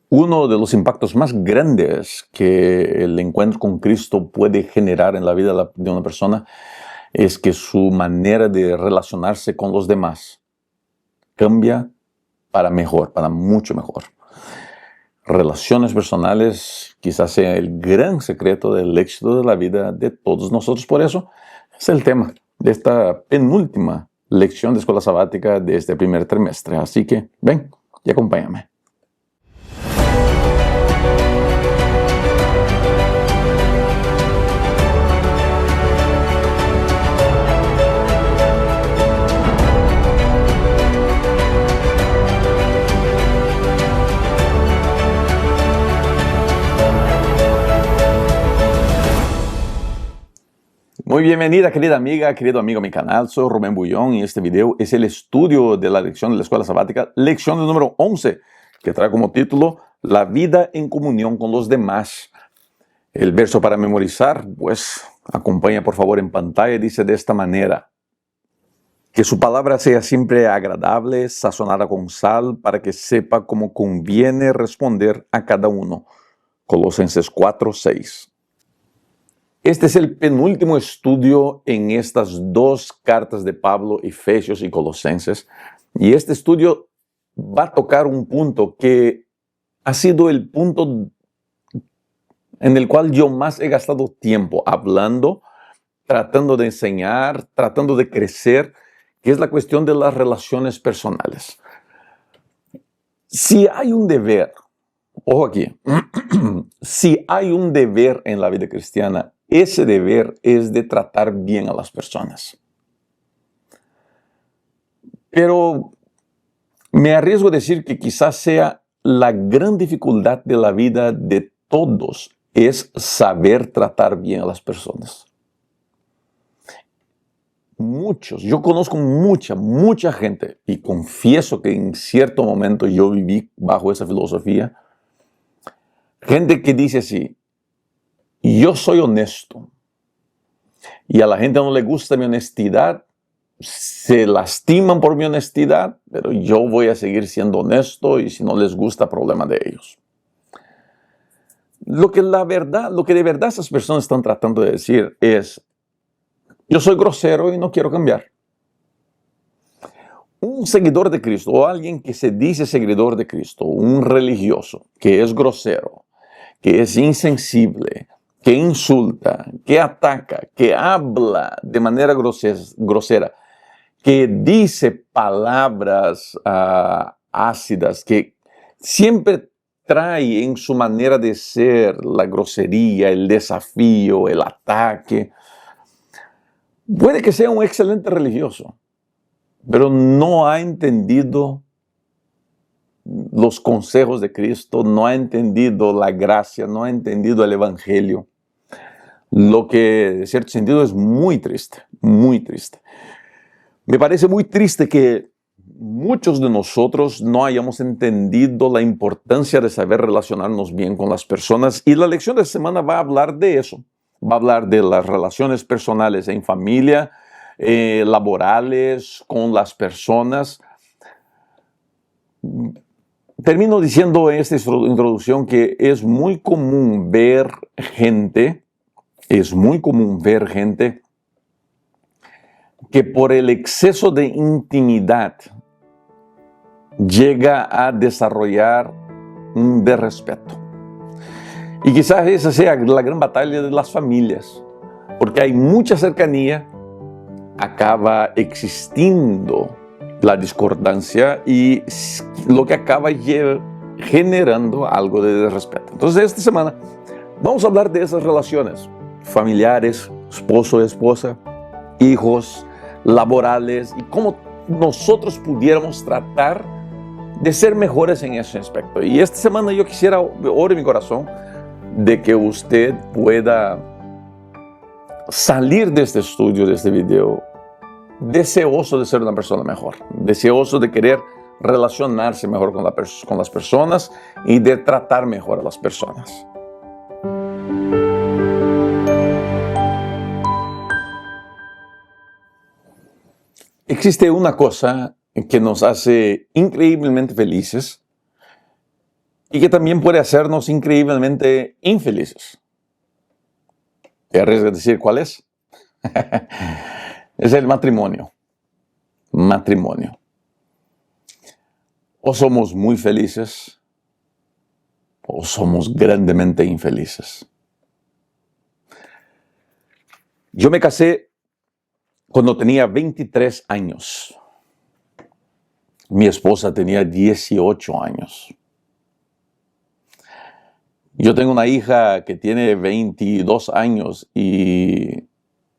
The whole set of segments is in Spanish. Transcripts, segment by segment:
Uno de los impactos más grandes que el encuentro con Cristo puede generar en la vida de una persona es que su manera de relacionarse con los demás cambia para mejor, para mucho mejor. Relaciones personales quizás sea el gran secreto del éxito de la vida de todos nosotros. Por eso es el tema de esta penúltima lección de escuela sabática de este primer trimestre. Así que ven y acompáñame. Muy bienvenida, querida amiga, querido amigo a mi canal. Soy Rubén Bullón y este video es el estudio de la lección de la escuela sabática, lección número 11, que trae como título La vida en comunión con los demás. El verso para memorizar, pues acompaña por favor en pantalla, dice de esta manera: que su palabra sea siempre agradable, sazonada con sal, para que sepa cómo conviene responder a cada uno. Colosenses 4:6. Este es el penúltimo estudio en estas dos cartas de Pablo, Efesios y Colosenses. Y este estudio va a tocar un punto que ha sido el punto en el cual yo más he gastado tiempo hablando, tratando de enseñar, tratando de crecer, que es la cuestión de las relaciones personales. Si hay un deber, ojo aquí, si hay un deber en la vida cristiana, ese deber es de tratar bien a las personas. Pero me arriesgo a decir que quizás sea la gran dificultad de la vida de todos, es saber tratar bien a las personas. Yo conozco mucha gente, y confieso que en cierto momento yo viví bajo esa filosofía, gente que dice así: yo soy honesto, y a la gente no le gusta mi honestidad, se lastiman por mi honestidad, pero yo voy a seguir siendo honesto, y si no les gusta, problema de ellos. Lo que de verdad esas personas están tratando de decir es: yo soy grosero y no quiero cambiar. Un seguidor de Cristo, o alguien que se dice seguidor de Cristo, un religioso que es grosero, que es insensible, que insulta, que ataca, que habla de manera grosera, que dice palabras ácidas, que siempre trae en su manera de ser la grosería, el desafío, el ataque. Puede que sea un excelente religioso, pero no ha entendido los consejos de Cristo, no ha entendido la gracia, no ha entendido el evangelio. Lo que, en cierto sentido, es muy triste, muy triste. Me parece muy triste que muchos de nosotros no hayamos entendido la importancia de saber relacionarnos bien con las personas, y la lección de esta semana va a hablar de eso. Va a hablar de las relaciones personales en familia, laborales, con las personas. Termino diciendo en esta introducción que es muy común ver gente que por el exceso de intimidad llega a desarrollar un desrespeto. Y quizás esa sea la gran batalla de las familias, porque hay mucha cercanía, acaba existiendo la discordancia y lo que acaba generando algo de desrespeto. Entonces, esta semana vamos a hablar de esas relaciones familiares, esposo, esposa, hijos, laborales, y cómo nosotros pudiéramos tratar de ser mejores en ese aspecto. Y esta semana yo quisiera orar en mi corazón de que usted pueda salir de este estudio, de este video, deseoso de ser una persona mejor, deseoso de querer relacionarse mejor con las personas y de tratar mejor a las personas. Existe una cosa que nos hace increíblemente felices y que también puede hacernos increíblemente infelices. ¿Te arriesgas a decir cuál es? Es el matrimonio. Matrimonio. O somos muy felices o somos grandemente infelices. Yo me casé cuando tenía 23 años. Mi esposa tenía 18 años. Yo tengo una hija que tiene 22 años y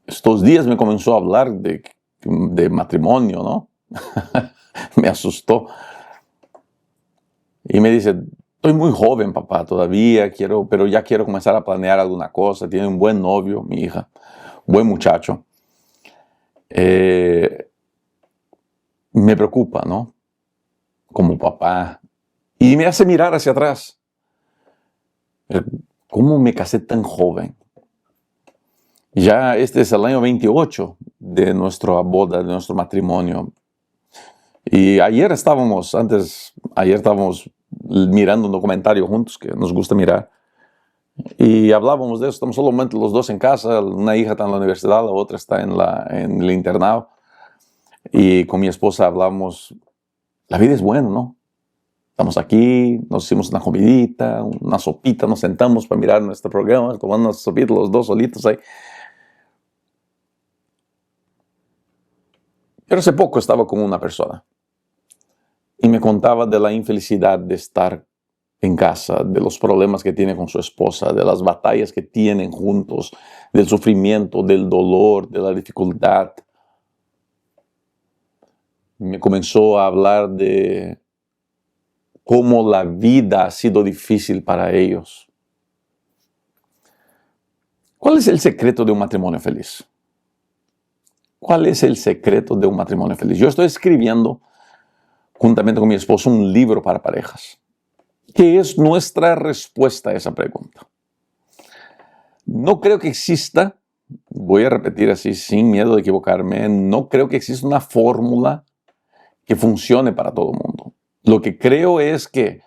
estos días me comenzó a hablar de matrimonio, ¿no? Me asustó. Y me dice, estoy muy joven, papá, todavía pero ya quiero comenzar a planear alguna cosa. Tiene un buen novio, mi hija, buen muchacho. Me preocupa, ¿no? Como papá. Y me hace mirar hacia atrás. ¿Cómo me casé tan joven? Ya este es el año 28 de nuestra boda, de nuestro matrimonio. Y ayer estábamos mirando un documentario juntos que nos gusta mirar. Y hablábamos de eso, estamos solamente los dos en casa, una hija está en la universidad, la otra está en el internado. Y con mi esposa hablamos, la vida es buena, ¿no? Estamos aquí, nos hicimos una comidita, una sopita, nos sentamos para mirar nuestro programa, tomando una sopita los dos solitos ahí. Pero hace poco estaba con una persona y me contaba de la infelicidad de estar en casa, de los problemas que tiene con su esposa, de las batallas que tienen juntos, del sufrimiento, del dolor, de la dificultad. Me comenzó a hablar de cómo la vida ha sido difícil para ellos. ¿Cuál es el secreto de un matrimonio feliz? ¿Cuál es el secreto de un matrimonio feliz? Yo estoy escribiendo, juntamente con mi esposo, un libro para parejas, que es nuestra respuesta a esa pregunta. No creo que exista, voy a repetir así sin miedo de equivocarme, no creo que exista una fórmula que funcione para todo el mundo. Lo que creo es que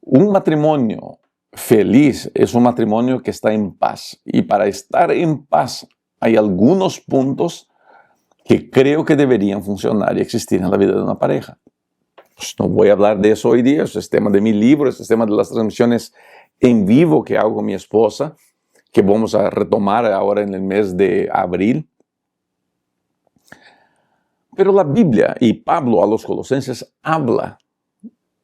un matrimonio feliz es un matrimonio que está en paz. Y para estar en paz hay algunos puntos que creo que deberían funcionar y existir en la vida de una pareja. Pues no voy a hablar de eso hoy día, eso es tema de mi libro, eso es tema de las transmisiones en vivo que hago con mi esposa, que vamos a retomar ahora en el mes de abril. Pero la Biblia y Pablo a los Colosenses habla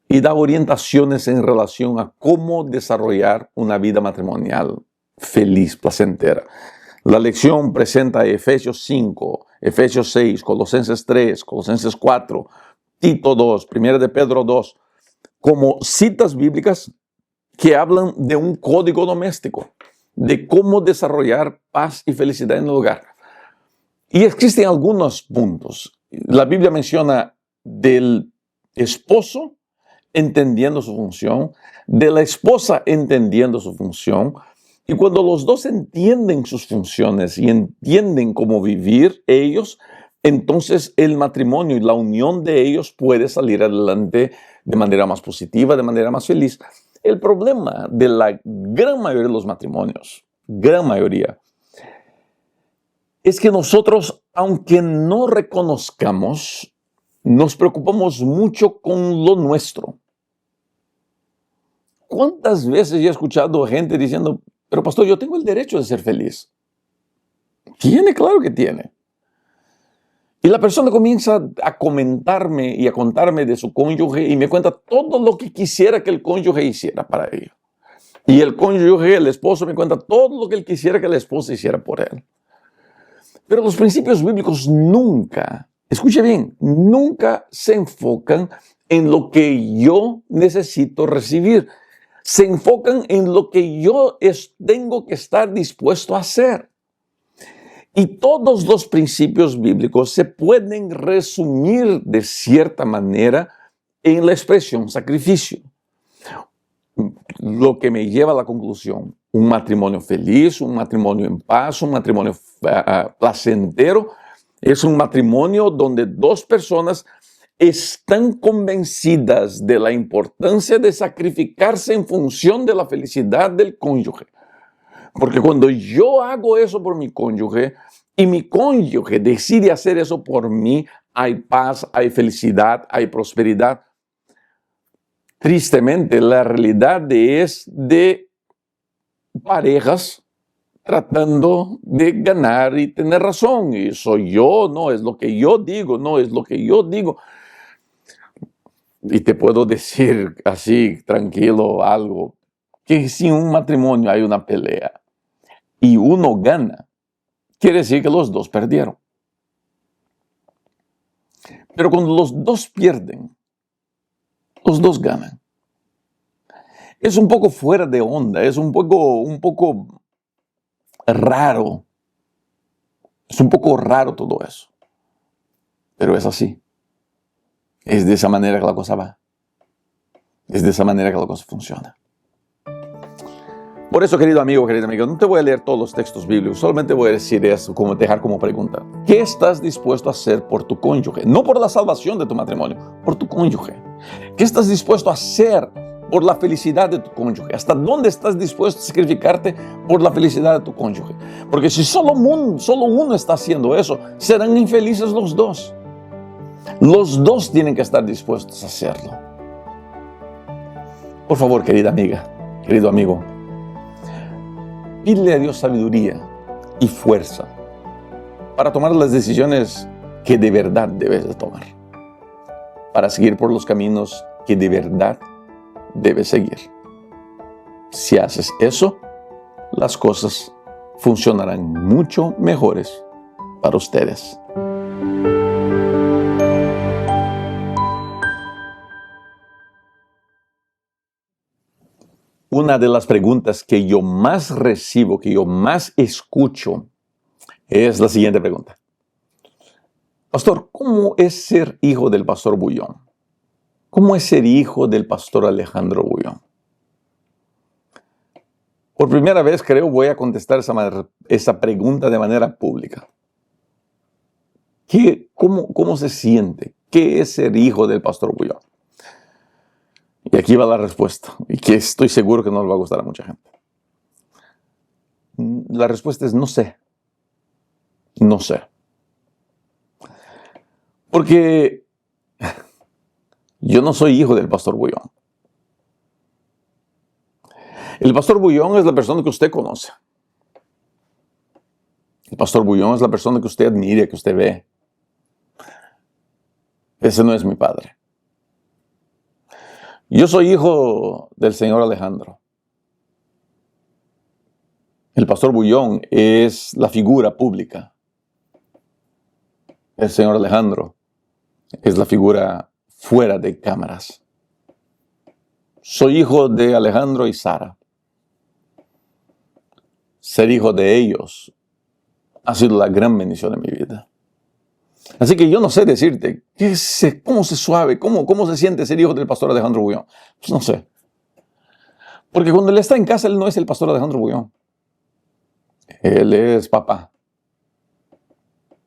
y da orientaciones en relación a cómo desarrollar una vida matrimonial feliz, placentera. La lección presenta Efesios 5, Efesios 6, Colosenses 3, Colosenses 4, Tito 2, 1 de Pedro 2, como citas bíblicas que hablan de un código doméstico, de cómo desarrollar paz y felicidad en el hogar. Y existen algunos puntos. La Biblia menciona del esposo entendiendo su función, de la esposa entendiendo su función, y cuando los dos entienden sus funciones y entienden cómo vivir ellos, entonces el matrimonio y la unión de ellos puede salir adelante de manera más positiva, de manera más feliz. El problema de la gran mayoría de los matrimonios, gran mayoría, es que nosotros, aunque no reconozcamos, nos preocupamos mucho con lo nuestro. ¿Cuántas veces he escuchado gente diciendo, pero pastor, yo tengo el derecho de ser feliz? Tiene, claro que tiene. Y la persona comienza a comentarme y a contarme de su cónyuge y me cuenta todo lo que quisiera que el cónyuge hiciera para ella. Y el cónyuge, el esposo, me cuenta todo lo que él quisiera que la esposa hiciera por él. Pero los principios bíblicos nunca, escuche bien, nunca se enfocan en lo que yo necesito recibir. Se enfocan en lo que yo tengo que estar dispuesto a hacer. Y todos los principios bíblicos se pueden resumir de cierta manera en la expresión sacrificio. Lo que me lleva a la conclusión, un matrimonio feliz, un matrimonio en paz, un matrimonio placentero, es un matrimonio donde dos personas están convencidas de la importancia de sacrificarse en función de la felicidad del cónyuge. Porque cuando yo hago eso por mi cónyuge y mi cónyuge decide hacer eso por mí, hay paz, hay felicidad, hay prosperidad. Tristemente, la realidad es de parejas tratando de ganar y tener razón. Y soy yo, no es lo que yo digo, no es lo que yo digo. Y te puedo decir así, tranquilo, algo, que si en un matrimonio hay una pelea y uno gana, quiere decir que los dos perdieron. Pero cuando los dos pierden, los dos ganan. Es un poco fuera de onda, es un poco raro. Es un poco raro todo eso. Pero es así. Es de esa manera que la cosa va. Es de esa manera que la cosa funciona. Por eso, querido amigo, querida amiga, no te voy a leer todos los textos bíblicos, solamente voy a decir eso, como dejar como pregunta. ¿Qué estás dispuesto a hacer por tu cónyuge? No por la salvación de tu matrimonio, por tu cónyuge. ¿Qué estás dispuesto a hacer por la felicidad de tu cónyuge? ¿Hasta dónde estás dispuesto a sacrificarte por la felicidad de tu cónyuge? Porque si solo uno está haciendo eso, serán infelices los dos. Los dos tienen que estar dispuestos a hacerlo. Por favor, querida amiga, querido amigo, pídele a Dios sabiduría y fuerza para tomar las decisiones que de verdad debes de tomar, para seguir por los caminos que de verdad debes seguir. Si haces eso, las cosas funcionarán mucho mejores para ustedes. Una de las preguntas que yo más recibo, que yo más escucho, es la siguiente pregunta. Pastor, ¿cómo es ser hijo del pastor Bullón? ¿Cómo es ser hijo del pastor Alejandro Bullón? Por primera vez, creo, voy a contestar esa pregunta de manera pública. ¿Cómo se siente? ¿Qué es ser hijo del pastor Bullón? Y aquí va la respuesta, y que estoy seguro que no le va a gustar a mucha gente. La respuesta es no sé. No sé. Porque yo no soy hijo del pastor Bullón. El pastor Bullón es la persona que usted conoce. El pastor Bullón es la persona que usted admira, que usted ve. Ese no es mi padre. Yo soy hijo del señor Alejandro. El pastor Bullón es la figura pública. El señor Alejandro es la figura fuera de cámaras. Soy hijo de Alejandro y Sara. Ser hijo de ellos ha sido la gran bendición de mi vida. Así que yo no sé decirte cómo se suave, cómo se siente ser hijo del pastor Alejandro Bullón. Pues no sé. Porque cuando él está en casa, él no es el pastor Alejandro Bullón. Él es papá.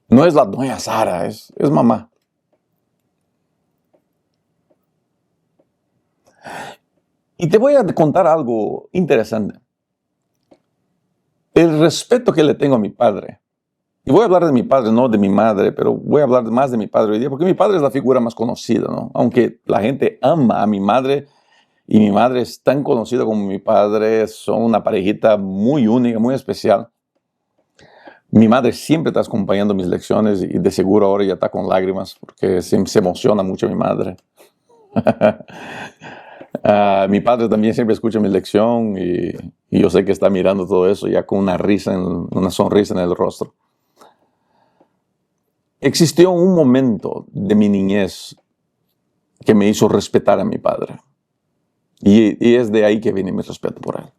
No es la doña Sara, es mamá. Y te voy a contar algo interesante. El respeto que le tengo a mi padre. Y voy a hablar de mi padre, no de mi madre, pero voy a hablar más de mi padre hoy día, porque mi padre es la figura más conocida, ¿no? Aunque la gente ama a mi madre, y mi madre es tan conocida como mi padre, son una parejita muy única, muy especial. Mi madre siempre está acompañando mis lecciones, y de seguro ahora ya está con lágrimas, porque se emociona mucho mi madre. Mi padre también siempre escucha mi lección, y yo sé que está mirando todo eso ya con una sonrisa en el rostro. Existió un momento de mi niñez que me hizo respetar a mi padre. Y es de ahí que viene mi respeto por él.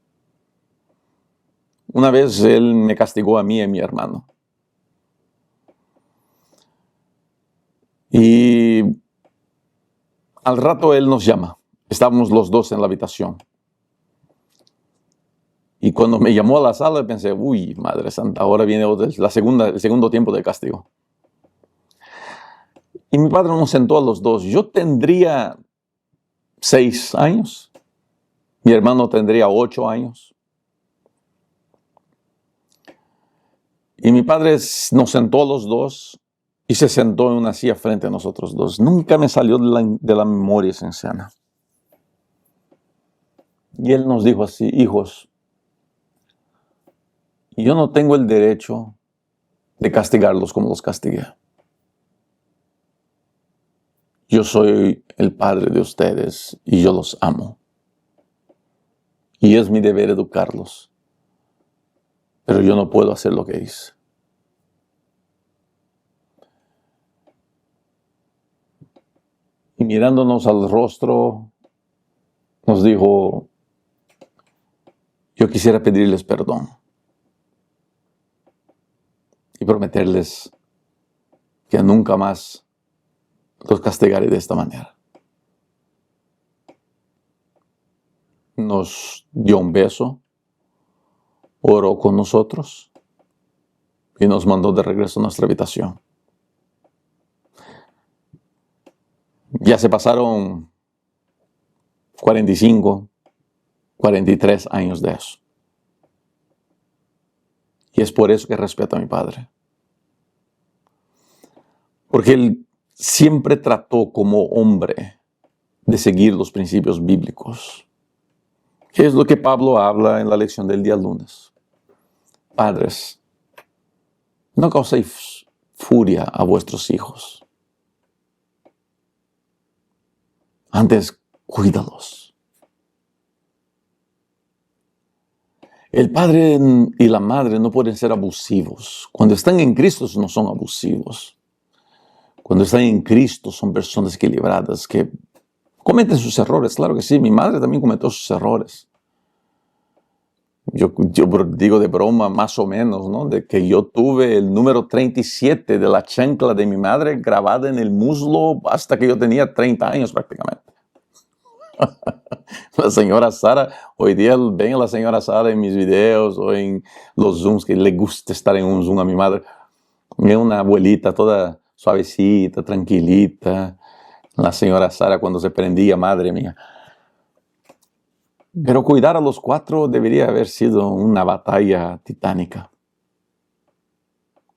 Una vez él me castigó a mí y a mi hermano. Y al rato él nos llama. Estábamos los dos en la habitación. Y cuando me llamó a la sala pensé, uy, Madre Santa, ahora viene el segundo tiempo de castigo. Y mi padre nos sentó a los dos. Yo tendría 6 años. Mi hermano tendría 8 años. Y mi padre nos sentó a los dos y se sentó en una silla frente a nosotros dos. Nunca me salió de la memoria esa escena. Y él nos dijo así: hijos, yo no tengo el derecho de castigarlos como los castigué. Yo soy el padre de ustedes y yo los amo. Y es mi deber educarlos. Pero yo no puedo hacer lo que hice. Y mirándonos al rostro, nos dijo: yo quisiera pedirles perdón y prometerles que nunca más los castigaré de esta manera. Nos dio un beso, oró con nosotros y nos mandó de regreso a nuestra habitación. Ya se pasaron 45, 43 años de eso. Y es por eso que respeto a mi padre. Porque él siempre trató como hombre de seguir los principios bíblicos. Que es lo que Pablo habla en la lección del día lunes. Padres, no causéis furia a vuestros hijos. Antes, cuídalos. El padre y la madre no pueden ser abusivos. Cuando están en Cristo no son abusivos. Cuando están en Cristo son personas equilibradas que cometen sus errores. Claro que sí, mi madre también cometió sus errores. Yo digo de broma más o menos, ¿no? De que yo tuve el número 37 de la chancla de mi madre grabada en el muslo hasta que yo tenía 30 años prácticamente. La señora Sara, hoy día ven a la señora Sara en mis videos o en los Zooms, que le gusta estar en un Zoom a mi madre. Es una abuelita toda suavecita, tranquilita. La señora Sara cuando se prendía, madre mía. Pero cuidar a los 4 debería haber sido una batalla titánica.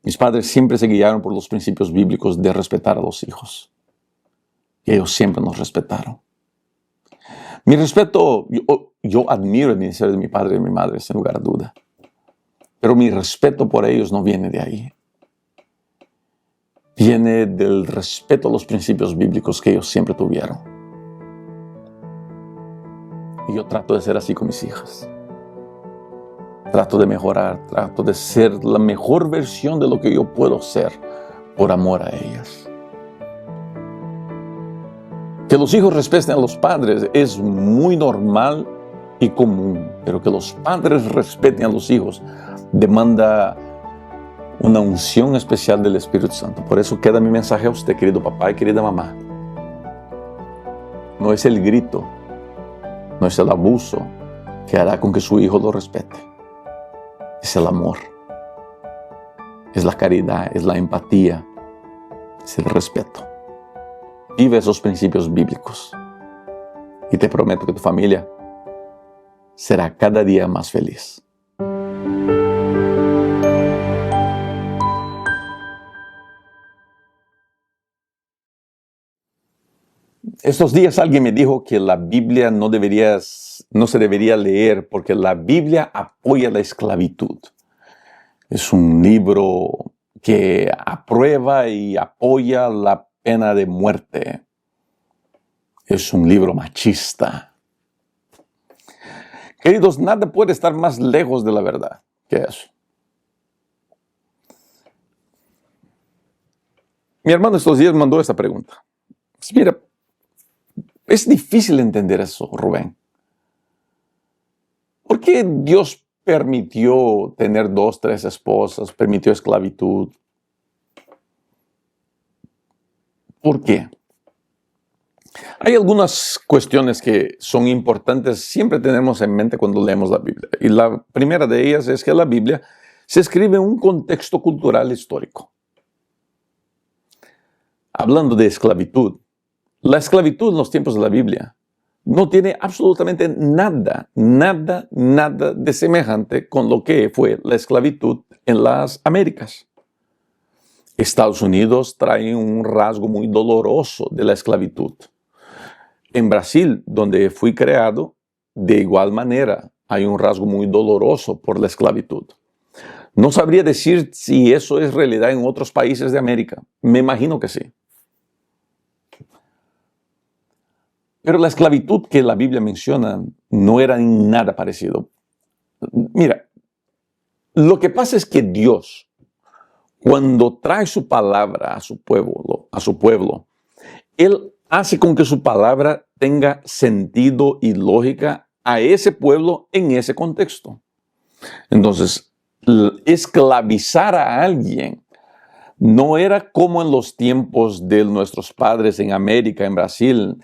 Mis padres siempre se guiaron por los principios bíblicos de respetar a los hijos. Y ellos siempre nos respetaron. Mi respeto, yo admiro el ministerio de mi padre y de mi madre, sin lugar a duda. Pero mi respeto por ellos no viene de ahí. Viene del respeto a los principios bíblicos que ellos siempre tuvieron. Y yo trato de ser así con mis hijas. Trato de mejorar, trato de ser la mejor versión de lo que yo puedo ser por amor a ellas. Que los hijos respeten a los padres es muy normal y común, pero que los padres respeten a los hijos demanda una unción especial del Espíritu Santo. Por eso queda mi mensaje a usted, querido papá y querida mamá. No es el grito, no es el abuso que hará con que su hijo lo respete. Es el amor, es la caridad, es la empatía, es el respeto. Vive esos principios bíblicos y te prometo que tu familia será cada día más feliz. Estos días alguien me dijo que la Biblia no se debería leer porque la Biblia apoya la esclavitud. Es un libro que aprueba y apoya la pena de muerte. Es un libro machista. Queridos, nada puede estar más lejos de la verdad que eso. Mi hermano estos días mandó esta pregunta. Mira, es difícil entender eso, Rubén. ¿Por qué Dios permitió tener 2, 3 esposas, permitió esclavitud? ¿Por qué? Hay algunas cuestiones que son importantes, siempre tenemos en mente cuando leemos la Biblia. Y la primera de ellas es que la Biblia se escribe en un contexto cultural histórico. hablando de esclavitud, la esclavitud en los tiempos de la Biblia no tiene absolutamente nada de semejante con lo que fue la esclavitud en las Américas. Estados Unidos trae un rasgo muy doloroso de la esclavitud. En Brasil, donde fui creado, de igual manera hay un rasgo muy doloroso por la esclavitud. No sabría decir si eso es realidad en otros países de América. Me imagino que sí. Pero la esclavitud que la Biblia menciona no era en nada parecido. Mira, lo que pasa es que Dios, cuando trae su palabra a su pueblo, Él hace con que su palabra tenga sentido y lógica a ese pueblo en ese contexto. Entonces, esclavizar a alguien no era como en los tiempos de nuestros padres en América, en Brasil,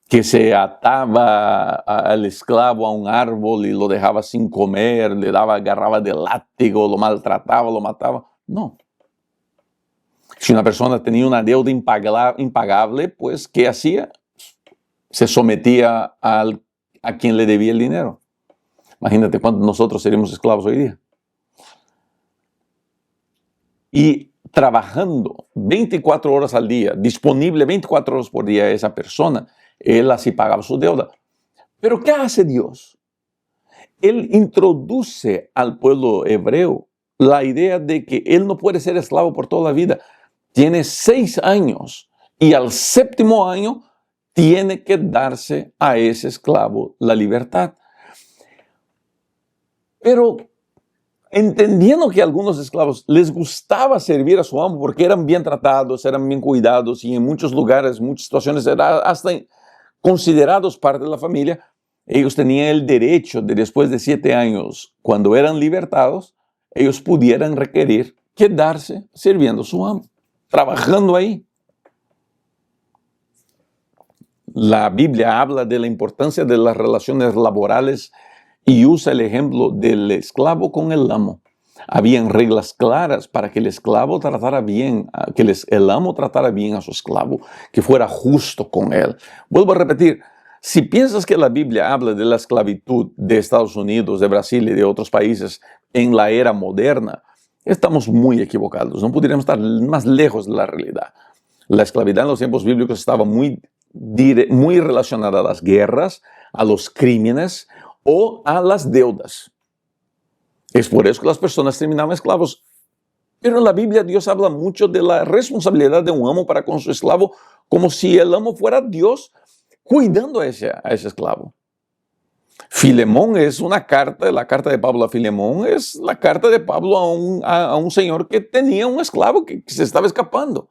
que se ataba al esclavo a un árbol y lo dejaba sin comer, agarraba de látigo, lo maltrataba, lo mataba. No. Si una persona tenía una deuda impagable, pues, ¿qué hacía? Se sometía a quien le debía el dinero. Imagínate cuántos nosotros seríamos esclavos hoy día. Y trabajando 24 horas al día, disponible 24 horas por día esa persona, él así pagaba su deuda. Pero ¿qué hace Dios? Él introduce al pueblo hebreo la idea de que él no puede ser esclavo por toda la vida. Tiene 6 años y al 7º año tiene que darse a ese esclavo la libertad. Pero entendiendo que a algunos esclavos les gustaba servir a su amo porque eran bien tratados, eran bien cuidados y en muchos lugares, muchas situaciones eran hasta considerados parte de la familia, ellos tenían el derecho de después de 7 años, cuando eran libertados, ellos pudieran requerir quedarse sirviendo a su amo, trabajando ahí. La Biblia habla de la importancia de las relaciones laborales y usa el ejemplo del esclavo con el amo. Habían reglas claras para que el esclavo tratara bien, el amo tratara bien a su esclavo, que fuera justo con él. Vuelvo a repetir, si piensas que la Biblia habla de la esclavitud de Estados Unidos, de Brasil y de otros países en la era moderna, estamos muy equivocados. No podríamos estar más lejos de la realidad. La esclavitud en los tiempos bíblicos estaba muy relacionada a las guerras, a los crímenes o a las deudas. Es por eso que las personas terminaban esclavos. Pero en la Biblia Dios habla mucho de la responsabilidad de un amo para con su esclavo, como si el amo fuera Dios cuidando a ese esclavo. Filemón es una carta, la carta de Pablo a Filemón es la carta de Pablo a un señor que tenía un esclavo que se estaba escapando.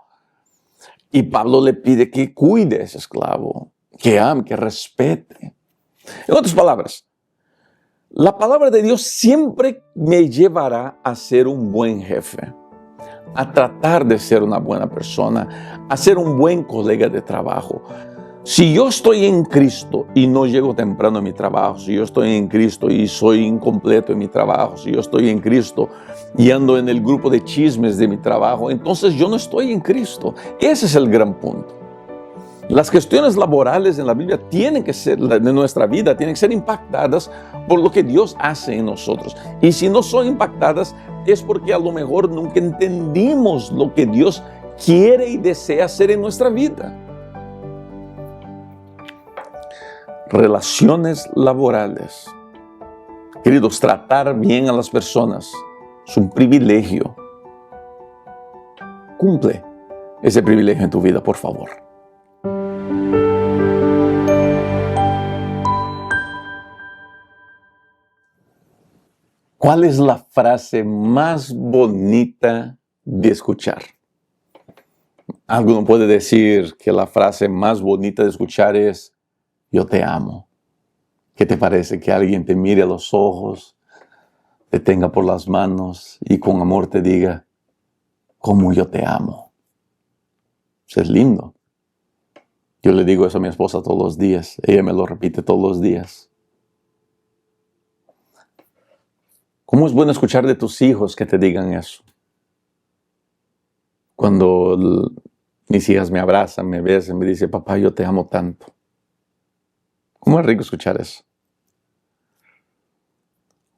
Y Pablo le pide que cuide a ese esclavo, que ame, que respete. En otras palabras, la palabra de Dios siempre me llevará a ser un buen jefe, a tratar de ser una buena persona, a ser un buen colega de trabajo. Si yo estoy en Cristo y no llego temprano a mi trabajo, si yo estoy en Cristo y soy incompleto en mi trabajo, si yo estoy en Cristo y ando en el grupo de chismes de mi trabajo, entonces yo no estoy en Cristo. Ese es el gran punto. Las cuestiones laborales en la Biblia tienen que ser, de nuestra vida, tienen que ser impactadas por lo que Dios hace en nosotros. Y si no son impactadas, es porque a lo mejor nunca entendimos lo que Dios quiere y desea hacer en nuestra vida. Relaciones laborales. Queridos, tratar bien a las personas es un privilegio. Cumple ese privilegio en tu vida, por favor. ¿Cuál es la frase más bonita de escuchar? Alguno puede decir que la frase más bonita de escuchar es: yo te amo. ¿Qué te parece que alguien te mire a los ojos, te tenga por las manos y con amor te diga: cómo yo te amo? Eso es lindo. Yo le digo eso a mi esposa todos los días. Ella me lo repite todos los días. ¿Cómo es bueno escuchar de tus hijos que te digan eso? Cuando Mis hijas me abrazan, me besan, me dicen, papá, yo te amo tanto. ¿Cómo es rico escuchar eso?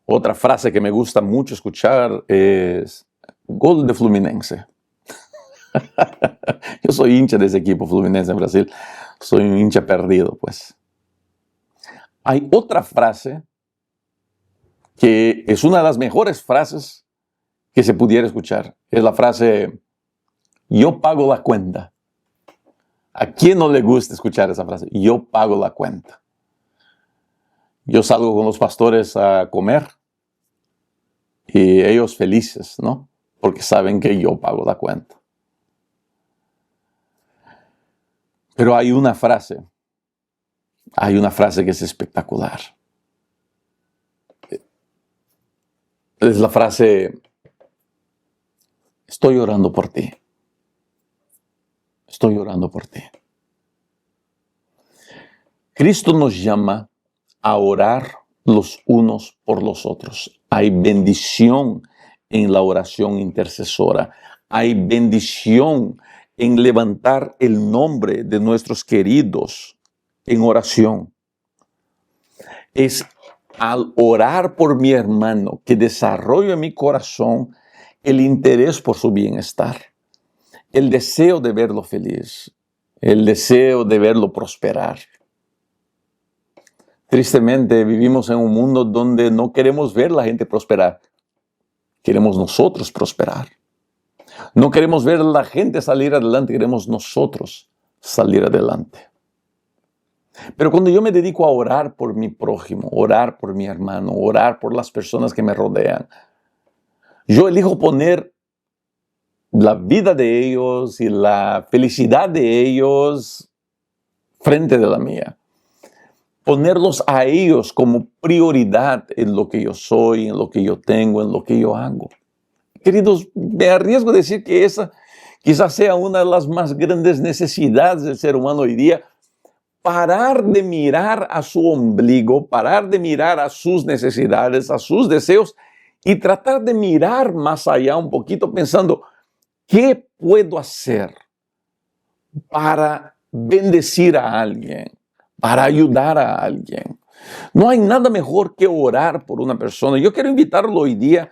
Otra frase que me gusta mucho escuchar es gol de Fluminense. Yo soy hincha de ese equipo Fluminense en Brasil. Soy un hincha perdido, pues. Hay otra frase que es una de las mejores frases que se pudiera escuchar. Es la frase, yo pago la cuenta. ¿A quién no le gusta escuchar esa frase? Yo pago la cuenta. Yo salgo con los pastores a comer y ellos felices, ¿no? Porque saben que yo pago la cuenta. Pero hay una frase que es espectacular. Es la frase, estoy orando por ti. Estoy orando por ti. Cristo nos llama a orar los unos por los otros. Hay bendición en la oración intercesora. Hay bendición en levantar el nombre de nuestros queridos en oración. Es al orar por mi hermano que desarrollo en mi corazón el interés por su bienestar, el deseo de verlo feliz, el deseo de verlo prosperar. Tristemente vivimos en un mundo donde no queremos ver a la gente prosperar. Queremos nosotros prosperar. No queremos ver a la gente salir adelante, queremos nosotros salir adelante. Pero cuando yo me dedico a orar por mi prójimo, orar por mi hermano, orar por las personas que me rodean, yo elijo poner la vida de ellos y la felicidad de ellos frente de la mía. Ponerlos a ellos como prioridad en lo que yo soy, en lo que yo tengo, en lo que yo hago. Queridos, me arriesgo a decir que esa quizás sea una de las más grandes necesidades del ser humano hoy día. Parar de mirar a su ombligo, parar de mirar a sus necesidades, a sus deseos y tratar de mirar más allá un poquito pensando, ¿qué puedo hacer para bendecir a alguien, para ayudar a alguien? No hay nada mejor que orar por una persona. Yo quiero invitarlo hoy día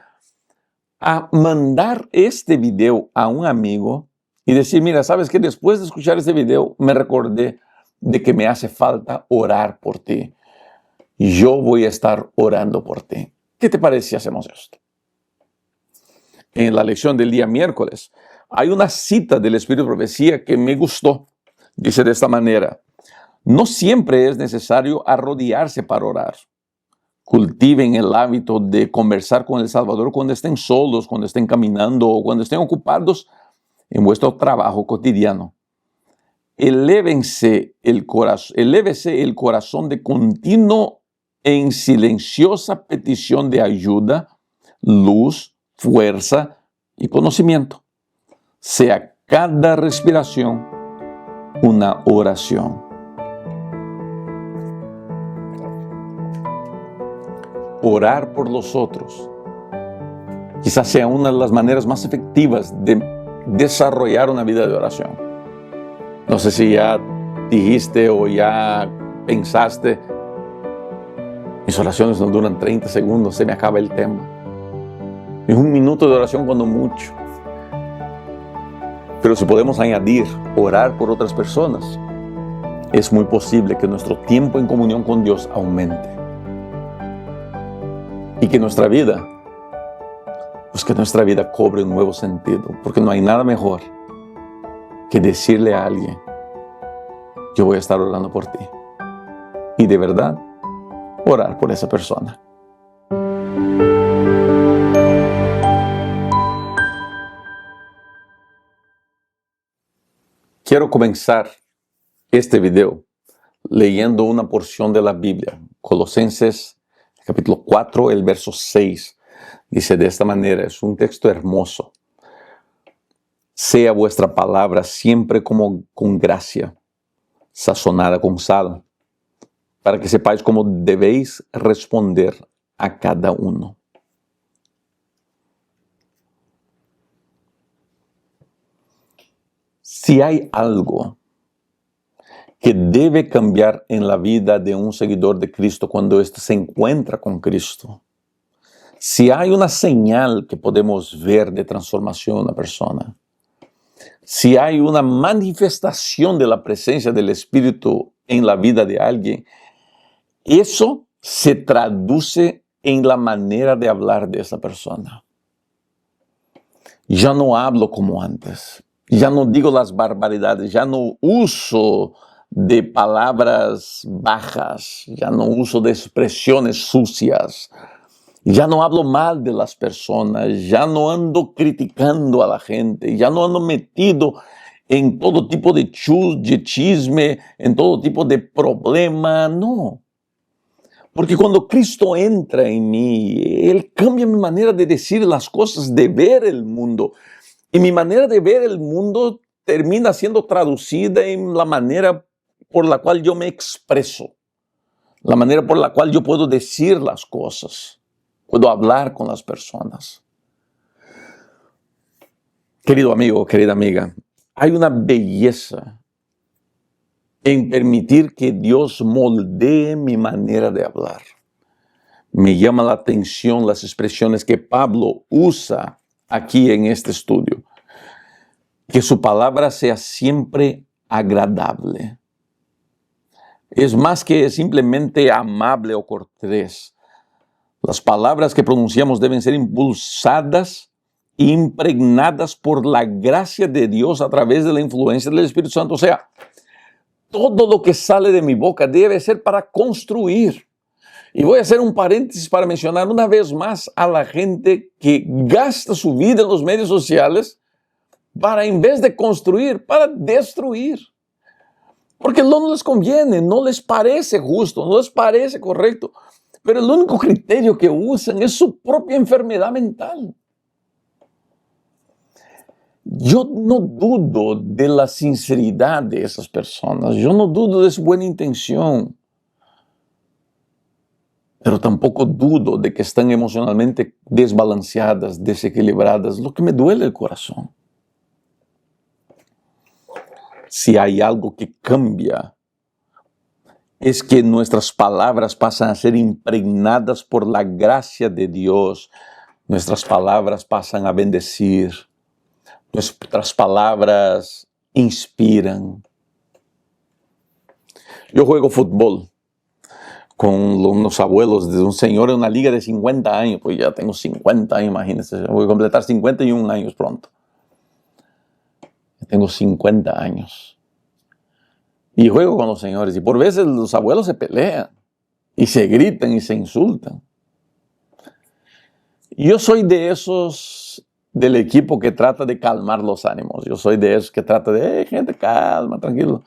a mandar este video a un amigo y decir, mira, ¿sabes qué? Después de escuchar este video me recordé de que me hace falta orar por ti. Yo voy a estar orando por ti. ¿Qué te parece si hacemos esto? En la lección del día miércoles hay una cita del Espíritu de Profecía que me gustó. Dice de esta manera, no siempre es necesario arrodillarse para orar. Cultiven el hábito de conversar con el Salvador cuando estén solos, cuando estén caminando o cuando estén ocupados en vuestro trabajo cotidiano. Elévese el corazón de continuo en silenciosa petición de ayuda, luz, fuerza y conocimiento. Sea cada respiración una oración. Orar por los otros quizás sea una de las maneras más efectivas de desarrollar una vida de oración. No sé si ya dijiste o ya pensaste, mis oraciones no duran 30 segundos, se me acaba el tema. Es un minuto de oración cuando mucho. Pero si podemos añadir orar por otras personas, es muy posible que nuestro tiempo en comunión con Dios aumente. Y que nuestra vida cobre un nuevo sentido. Porque no hay nada mejor que decirle a alguien, yo voy a estar orando por ti. Y de verdad, orar por esa persona. Quiero comenzar este video leyendo una porción de la Biblia. Colosenses capítulo 4, el verso 6. Dice de esta manera, es un texto hermoso. Sea vuestra palabra siempre como con gracia, sazonada con sal, para que sepáis cómo debéis responder a cada uno. Si hay algo que debe cambiar en la vida de un seguidor de Cristo cuando éste se encuentra con Cristo, si hay una señal que podemos ver de transformación en una persona, si hay una manifestación de la presencia del Espíritu en la vida de alguien, eso se traduce en la manera de hablar de esa persona. Ya no hablo como antes, ya no digo las barbaridades, ya no uso de palabras bajas, ya no uso de expresiones sucias, ya no hablo mal de las personas, ya no ando criticando a la gente, ya no ando metido en todo tipo de chisme, en todo tipo de problema, no. Porque cuando Cristo entra en mí, Él cambia mi manera de decir las cosas, de ver el mundo. Y mi manera de ver el mundo termina siendo traducida en la manera por la cual yo me expreso, la manera por la cual yo puedo decir las cosas, puedo hablar con las personas. Querido amigo, querida amiga, hay una belleza en permitir que Dios moldee mi manera de hablar. Me llama la atención las expresiones que Pablo usa aquí en este estudio. Que su palabra sea siempre agradable. Es más que simplemente amable o cortés. Las palabras que pronunciamos deben ser impulsadas e impregnadas por la gracia de Dios a través de la influencia del Espíritu Santo. O sea, todo lo que sale de mi boca debe ser para construir. Y voy a hacer un paréntesis para mencionar una vez más a la gente que gasta su vida en los medios sociales para, en vez de construir, para destruir. Porque no les conviene, no les parece justo, no les parece correcto. Pero el único criterio que usan es su propia enfermedad mental. Yo no dudo de la sinceridad de esas personas, yo no dudo de su buena intención, pero tampoco dudo de que están emocionalmente desbalanceadas, desequilibradas, lo que me duele el corazón. Si hay algo que cambia, es que nuestras palabras pasan a ser impregnadas por la gracia de Dios. Nuestras palabras pasan a bendecir. Nuestras palabras inspiran. Yo juego fútbol con unos abuelos de un señor en una liga de 50 años. Pues ya tengo 50 años, imagínense. Voy a completar 51 años pronto. Tengo 50 años. Y juego con los señores. Y por veces los abuelos se pelean. Y se gritan y se insultan. Yo soy de esos del equipo que trata de calmar los ánimos. Yo soy de esos que trata de, gente, calma, tranquilo.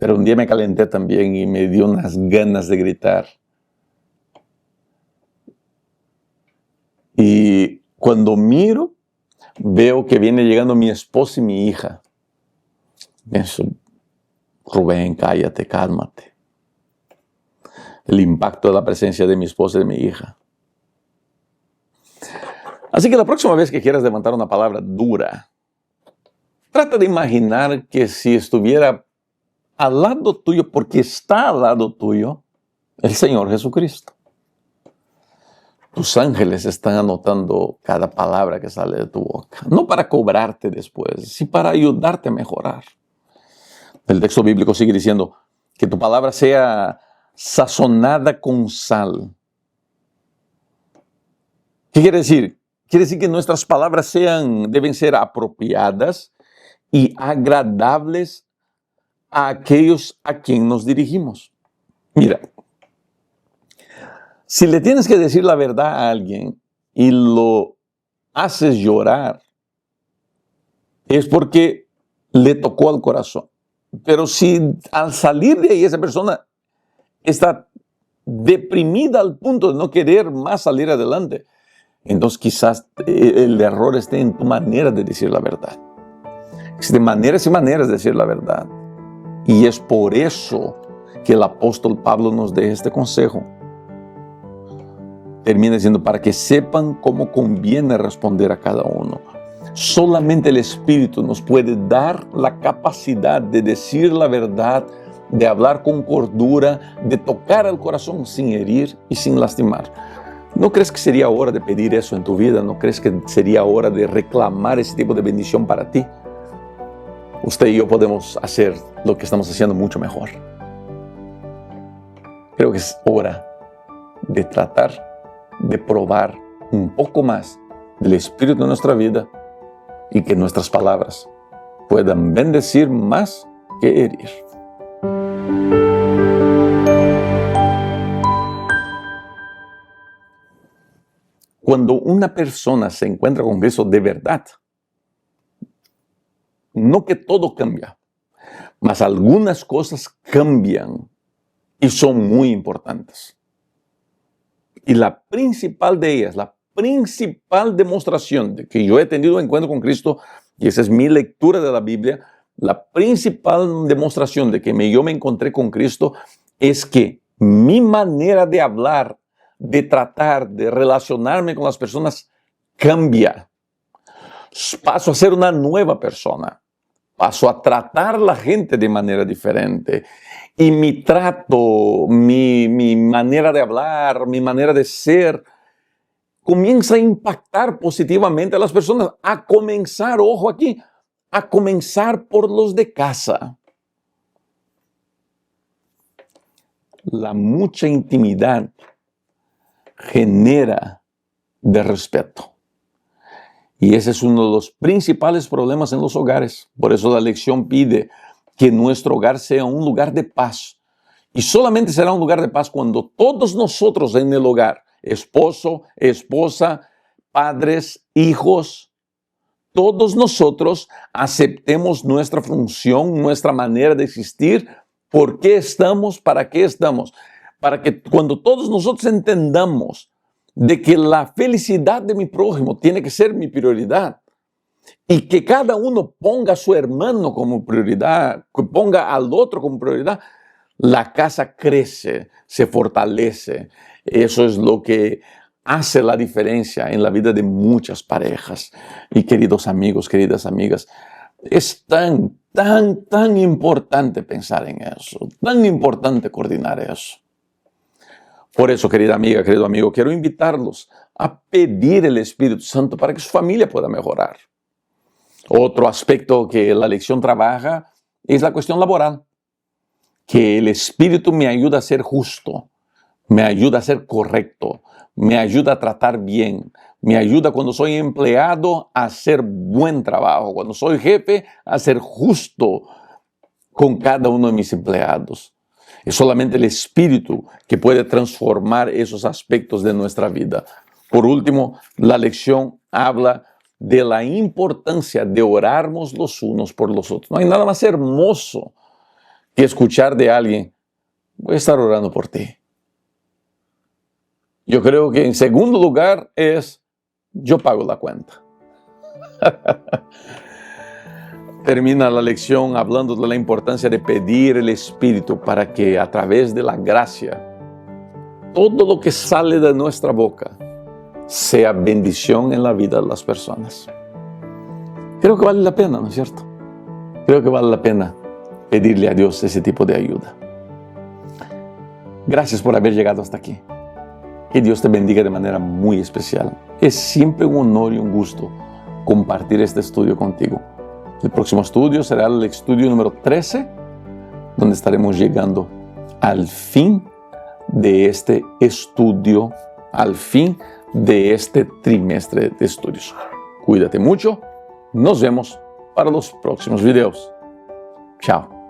Pero un día me calenté también y me dio unas ganas de gritar. Y cuando miro, veo que viene llegando mi esposa y mi hija. Pienso, Rubén, cállate, cálmate. El impacto de la presencia de mi esposa y de mi hija. Así que la próxima vez que quieras levantar una palabra dura, trata de imaginar que si estuviera al lado tuyo, porque está al lado tuyo, el Señor Jesucristo. Tus ángeles están anotando cada palabra que sale de tu boca. No para cobrarte después, sino para ayudarte a mejorar. El texto bíblico sigue diciendo que tu palabra sea sazonada con sal. ¿Qué quiere decir? Quiere decir que nuestras palabras deben ser apropiadas y agradables a aquellos a quien nos dirigimos. Mira, si le tienes que decir la verdad a alguien y lo haces llorar, es porque le tocó al corazón. Pero si al salir de ahí esa persona está deprimida al punto de no querer más salir adelante, entonces quizás el error esté en tu manera de decir la verdad. Existen maneras y maneras de decir la verdad. Y es por eso que el apóstol Pablo nos deja este consejo. Termina diciendo, para que sepan cómo conviene responder a cada uno. Solamente el Espíritu nos puede dar la capacidad de decir la verdad, de hablar con cordura, de tocar al corazón sin herir y sin lastimar. ¿No crees que sería hora de pedir eso en tu vida? ¿No crees que sería hora de reclamar ese tipo de bendición para ti? Usted y yo podemos hacer lo que estamos haciendo mucho mejor. Creo que es hora de tratar de probar un poco más del Espíritu de nuestra vida y que nuestras palabras puedan bendecir más que herir. Cuando una persona se encuentra con Cristo de verdad, no que todo cambia, mas algunas cosas cambian y son muy importantes. Y la principal de ellas, la principal demostración de que yo he tenido encuentro con Cristo, y esa es mi lectura de la Biblia, la principal demostración de que yo me encontré con Cristo es que mi manera de hablar, de tratar, de relacionarme con las personas cambia. Paso a ser una nueva persona. Paso a tratar a la gente de manera diferente. Y mi trato, mi manera de hablar, mi manera de ser, comienza a impactar positivamente a las personas. A comenzar, ojo aquí, a comenzar por los de casa. La mucha intimidad genera de respeto. Y ese es uno de los principales problemas en los hogares. Por eso la lección pide que nuestro hogar sea un lugar de paz. Y solamente será un lugar de paz cuando todos nosotros en el hogar, esposo, esposa, padres, hijos, todos nosotros aceptemos nuestra función, nuestra manera de existir, por qué estamos, para qué estamos. Para que cuando todos nosotros entendamos de que la felicidad de mi prójimo tiene que ser mi prioridad y que cada uno ponga a su hermano como prioridad, que ponga al otro como prioridad, la casa crece, se fortalece. Eso es lo que hace la diferencia en la vida de muchas parejas. Y queridos amigos, queridas amigas, es tan importante pensar en eso, tan importante coordinar eso. Por eso, querida amiga, querido amigo, quiero invitarlos a pedir el Espíritu Santo para que su familia pueda mejorar. Otro aspecto que la lección trabaja es la cuestión laboral. Que el Espíritu me ayuda a ser justo, me ayuda a ser correcto, me ayuda a tratar bien, me ayuda cuando soy empleado a hacer buen trabajo, cuando soy jefe a ser justo con cada uno de mis empleados. Es solamente el Espíritu que puede transformar esos aspectos de nuestra vida. Por último, la lección habla de la importancia de orarnos los unos por los otros. No hay nada más hermoso que escuchar de alguien: voy a estar orando por ti. Yo creo que en segundo lugar es: yo pago la cuenta. Termina la lección hablando de la importancia de pedir el Espíritu para que a través de la gracia, todo lo que sale de nuestra boca sea bendición en la vida de las personas. Creo que vale la pena, ¿no es cierto? Creo que vale la pena pedirle a Dios ese tipo de ayuda. Gracias por haber llegado hasta aquí. Que Dios te bendiga de manera muy especial. Es siempre un honor y un gusto compartir este estudio contigo. El próximo estudio será el estudio número 13, donde estaremos llegando al fin de este estudio, al fin de este trimestre de estudios. Cuídate mucho. Nos vemos para los próximos videos. Chao.